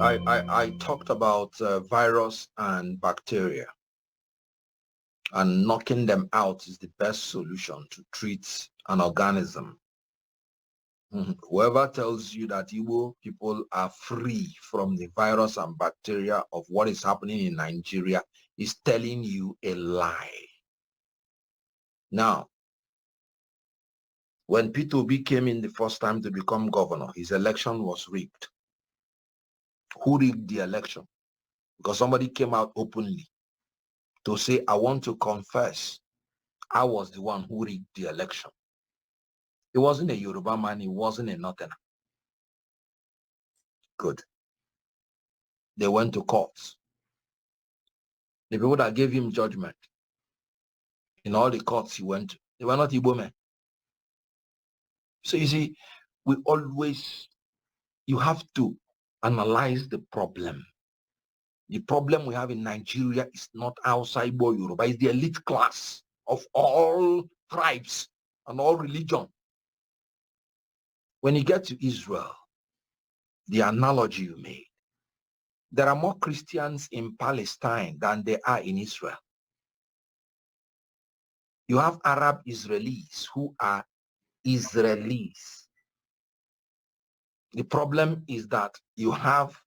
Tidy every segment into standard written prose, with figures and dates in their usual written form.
I talked about virus and bacteria, and knocking them out is the best solution to treat an organism. Whoever tells you that Igbo people are free from the virus and bacteria of what is happening in Nigeria is telling you a lie. Now, when Peter Obi came in the first time to become governor, his election was rigged. Who rigged the election? Because somebody came out openly to say, I want to confess I was the one who rigged the election. It wasn't a Yoruba man, it wasn't a Northerner. Good. They went to courts. The people that gave him judgment in all the courts he went to, they were not Igbo men. So you see, you have to analyze the problem. The problem we have in Nigeria is not outside Igbo Yoruba, it's the elite class of all tribes and all religion. When you get to Israel, the analogy you made, there are more Christians in Palestine than there are in Israel. You have Arab Israelis who are Israelis. The problem is that you have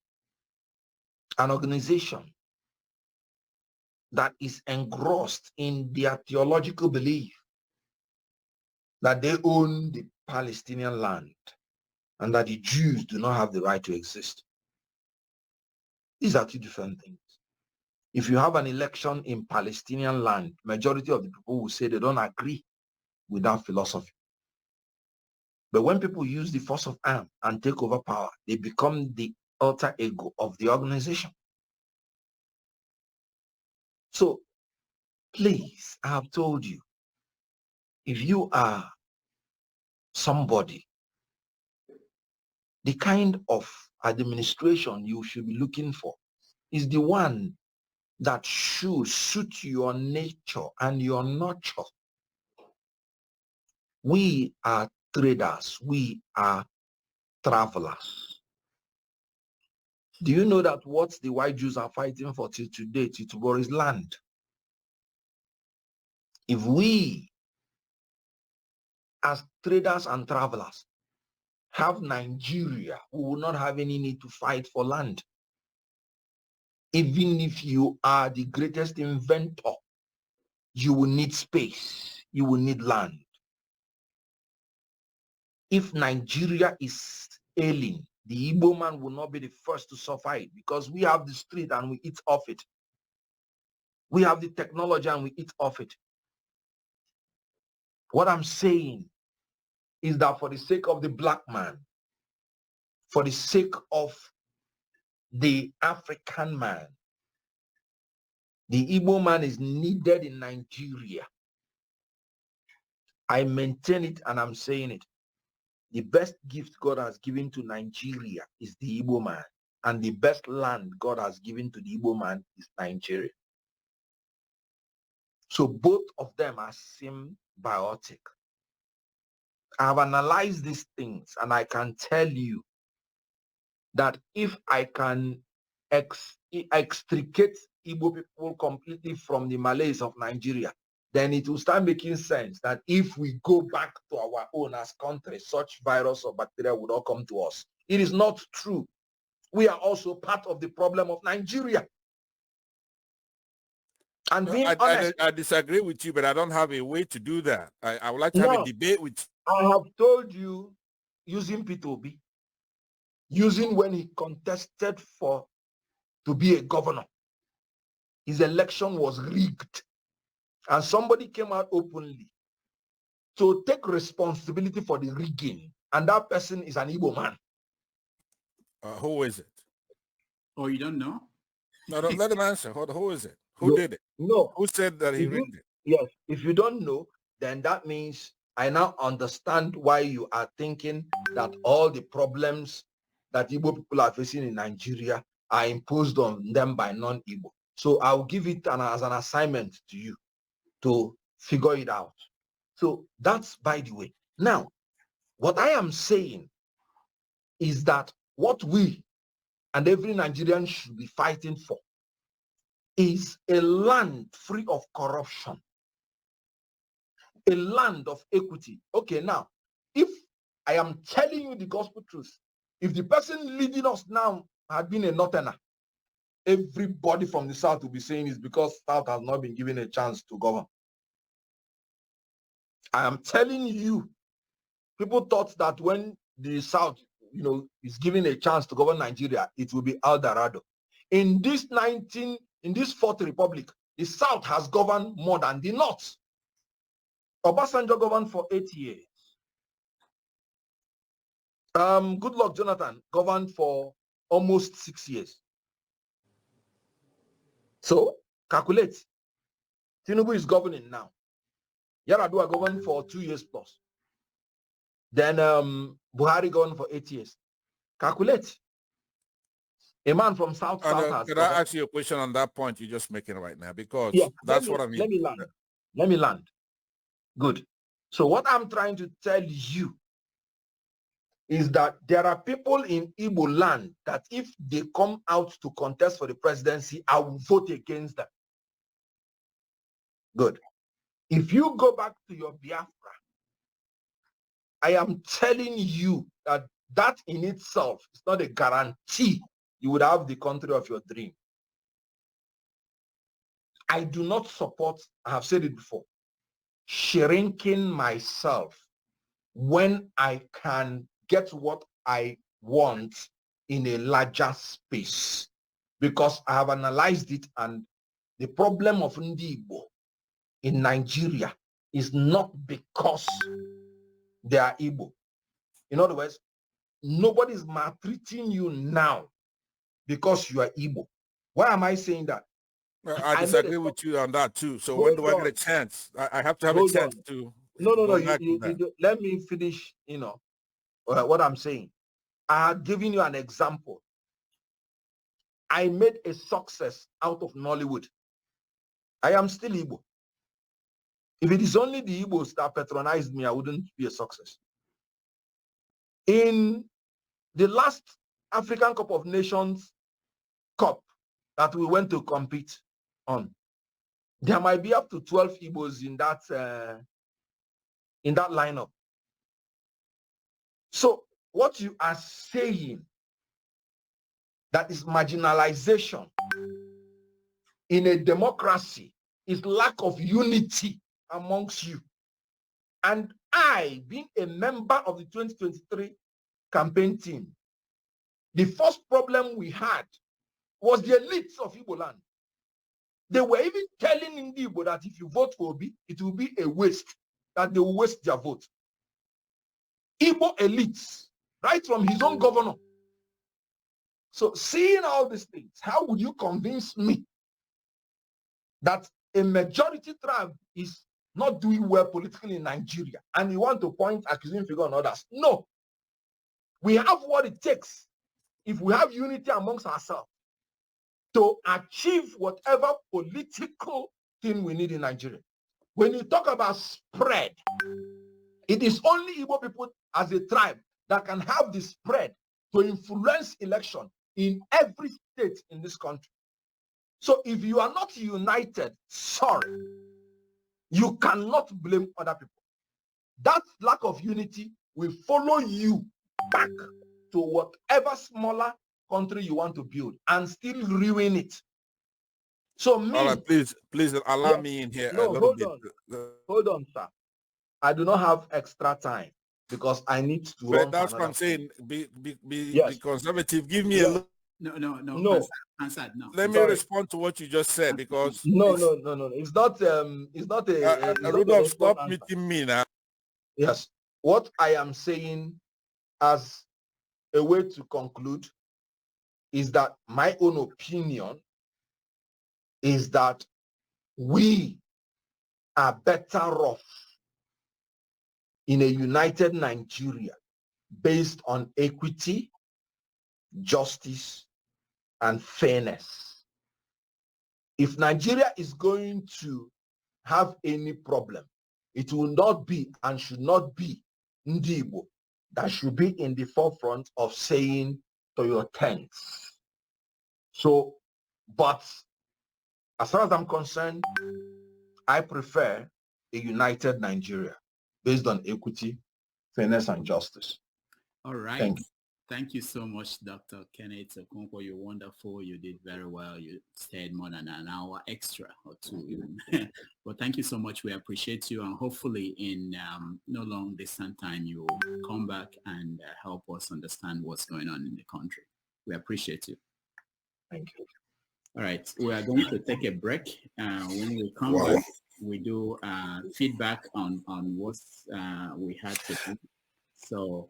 an organization that is engrossed in their theological belief that they own the Palestinian land and that the Jews do not have the right to exist. These are two different things. If you have an election in Palestinian land, majority of the people will say they don't agree with that philosophy. But when people use the force of arm and take over power, they become the alter ego of the organization. So please, I have told you, if you are somebody, the kind of administration you should be looking for is the one that should suit your nature and your nurture. We are traders. We are travelers. Do you know that what the white Jews are fighting for till today, till tomorrow, is land? If we, as traders and travelers, have Nigeria, we will not have any need to fight for land. Even if you are the greatest inventor, you will need space. You will need land. If Nigeria is ailing, the Igbo man will not be the first to suffer it because we have the street and we eat off it. We have the technology and we eat off it. What I'm saying is that for the sake of the black man, for the sake of the African man, the Igbo man is needed in Nigeria. I maintain it and I'm saying it. The best gift God has given to Nigeria is the Igbo man. And the best land God has given to the Igbo man is Nigeria. So both of them are symbiotic. I have analyzed these things and I can tell you that if I can extricate Igbo people completely from the Malays of Nigeria, then it will start making sense that if we go back to our own as country, such virus or bacteria would all come to us. It is not true. We are also part of the problem of Nigeria. And No, being honest, I disagree with you, but I don't have a way to do that. I would like to have a debate with you. I have told you, using P2B, using when he contested to be a governor, his election was rigged. And somebody came out openly to take responsibility for the rigging. And that person is an Igbo man. Who is it? Oh, you don't know? No, don't let him answer. Who is it? Who did it? No. Who said that he rigged it? Yes. If you don't know, then that means I now understand why you are thinking that all the problems that Igbo people are facing in Nigeria are imposed on them by non-Igbo. So I'll give it as an assignment to you to figure it out. So that's by the way. Now, what I am saying is that what we and every Nigerian should be fighting for, is a land free of corruption, a land of equity. Okay, now, if I am telling you the gospel truth, if the person leading us now had been a northerner, everybody from the South will be saying it's because South has not been given a chance to govern. I am telling you, people thought that when the South, is given a chance to govern Nigeria, it will be El Dorado. In this Fourth Republic, the South has governed more than the North. Obasanjo governed for 8 years. Goodluck Jonathan governed for almost 6 years. So calculate. Tinubu is governing now. Yar'Adua governed for 2 years plus. Then Buhari governed for 8 years. Calculate. A man from South has. Can I ask you a question on that point you're just making right now? Because that's what I mean. Let me land. Good. So what I'm trying to tell you is that there are people in Igbo land that if they come out to contest for the presidency, I will vote against them. Good. If you go back to your Biafra, I am telling you that that in itself is not a guarantee you would have the country of your dream. I do not support, I have said it before, shrinking myself when I can get what I want in a larger space, because I have analyzed it, and the problem of Ndi Igbo in Nigeria is not because they are Igbo. In other words, nobody is maltreating you now because you are Igbo. Why am I saying that? I disagree with you on that too. So when do I get a chance? I have to have a chance to. No. Let me finish. What I'm saying. I have given you an example. I made a success out of Nollywood. I am still Igbo. If it is only the Igbos that patronized me, I wouldn't be a success. In the last African Cup of Nations Cup that we went to compete on, there might be up to 12 Igbos in that lineup. So what you are saying, that is marginalization in a democracy, is lack of unity amongst you. And I, being a member of the 2023 campaign team, the first problem we had was the elites of Igbo land. They were even telling Igbo that if you vote for Obi, it will be a waste, that they will waste their vote. Igbo elites, right from his own governor. So seeing all these things, how would you convince me that a majority tribe is not doing well politically in Nigeria, and you want to point accusing figure on others? No. We have what it takes, if we have unity amongst ourselves, to achieve whatever political thing we need in Nigeria. When you talk about spread, it is only Igbo people as a tribe that can have the spread to influence election in every state in this country. So if you are not united, sorry, you cannot blame other people. That lack of unity will follow you back to whatever smaller country you want to build and still ruin it. So me, all right, please allow me in here a little bit. Hold on, sir. I do not have extra time because I need to run. That's what I'm saying. Be conservative. Give me a little. No. Answered, no. Let me respond to what you just said, because no. It's not a Rudolph, stop meeting me now. Yes. What I am saying as a way to conclude is that my own opinion is that we are better off in a united Nigeria based on equity, justice, and fairness. If Nigeria is going to have any problem, it will not be and should not be Ndi Igbo that should be in the forefront of saying to your tents. So, but as far as I'm concerned, I prefer a united Nigeria based on equity, fairness, and justice. All right. Thank you. Thank you so much, Dr. Kenneth Okonkwo. You're wonderful. You did very well. You stayed more than an hour extra or two even. But thank you so much. We appreciate you. And hopefully in no long distant time, you will come back and help us understand what's going on in the country. We appreciate you. Thank you. All right. We are going to take a break. When we come back, we do feedback on what we had to do. So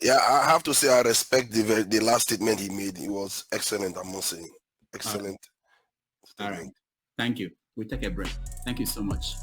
yeah, I have to say I respect the last statement he made. It was excellent, I must say. Excellent. All right. Thank you. We take a break. Thank you so much.